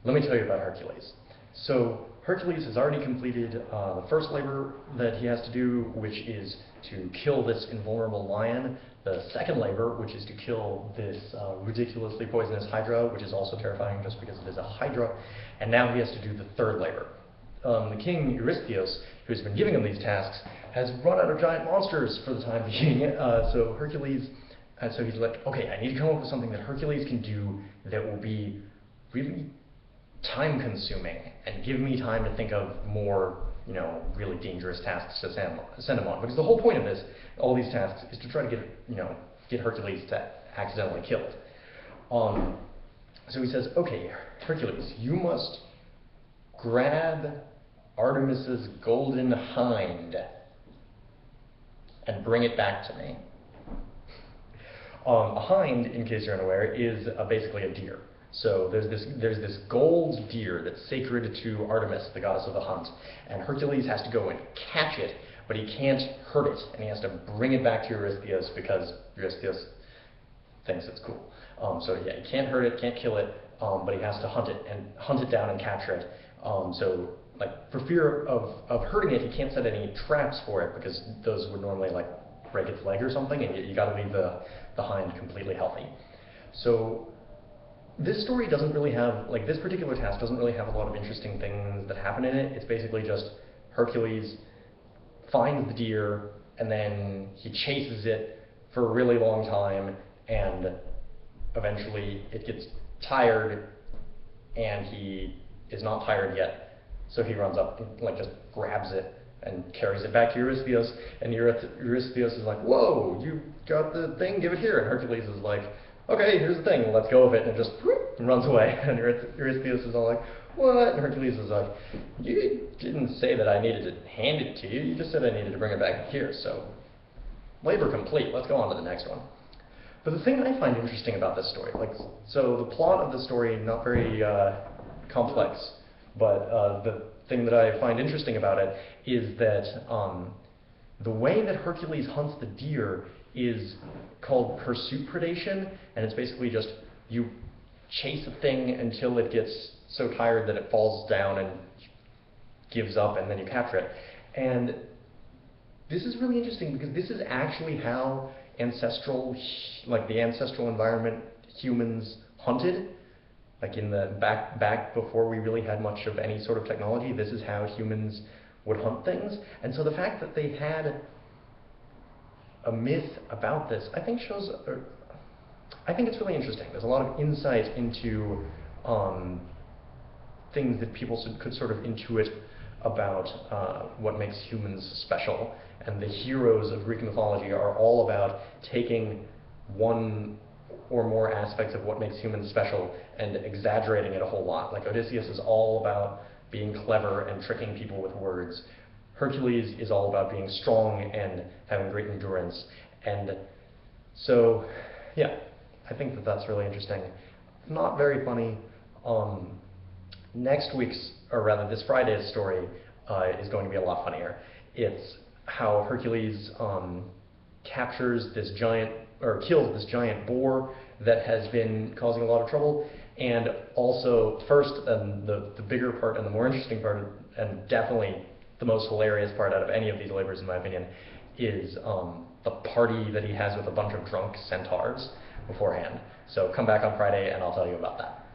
let me tell you about Hercules. So Hercules has already completed the first labor that he has to do, which is to kill this invulnerable lion. The second labor, which is to kill this ridiculously poisonous hydra, which is also terrifying just because it is a hydra. And now he has to do the third labor. The king, Eurystheus, who's been giving him these tasks, has run out of giant monsters for the time being. So he's like, okay, I need to come up with something that Hercules can do that will be really time-consuming and give me time to think of more, really dangerous tasks to send him on. Because the whole point of all these tasks, is to try to get Hercules to accidentally killed. So he says, okay, Hercules, you must grab Artemis's golden hind and bring it back to me. A hind, in case you're unaware, is basically a deer. So there's this gold deer that's sacred to Artemis, the goddess of the hunt, and Hercules has to go and catch it, but he can't hurt it, and he has to bring it back to Eurystheus because Eurystheus thinks it's cool. So yeah, he can't hurt it, can't kill it, but he has to hunt it down and capture it. So like for fear of hurting it, he can't set any traps for it because those would normally like break its leg or something, and you got to leave the hind completely healthy. So this story doesn't really have, this particular task doesn't really have a lot of interesting things that happen in it. It's basically just Hercules finds the deer, and then he chases it for a really long time, and eventually it gets tired, and he is not tired yet, so he runs up and just grabs it and carries it back to Eurystheus, and Eurystheus is like, whoa, you got the thing, give it here, and Hercules is like, okay, here's the thing, let's go with it, and just whoop, and runs away. And Eurystheus is all like, what? And Hercules is like, you didn't say that I needed to hand it to you, you just said I needed to bring it back here, so labor complete, let's go on to the next one. But the thing I find interesting about this story, so the plot of the story, not very complex, but the thing that I find interesting about it is that the way that Hercules hunts the deer is called pursuit predation, and it's basically just you chase a thing until it gets so tired that it falls down and gives up, and then you capture it. And this is really interesting because this is actually how the ancestral environment humans hunted. In the back before we really had much of any sort of technology, this is how humans would hunt things. And so the fact that they had a myth about this, I think it's really interesting. There's a lot of insight into things that people could sort of intuit about what makes humans special. And the heroes of Greek mythology are all about taking one or more aspects of what makes humans special and exaggerating it a whole lot. Odysseus is all about being clever and tricking people with words. Hercules is all about being strong and having great endurance. And so, yeah, I think that that's really interesting. Not very funny. This Friday's story is going to be a lot funnier. It's how Hercules kills this giant boar that has been causing a lot of trouble. And also, first, the bigger part and the more interesting part, and definitely the most hilarious part out of any of these labors, in my opinion, is the party that he has with a bunch of drunk centaurs beforehand. So come back on Friday and I'll tell you about that.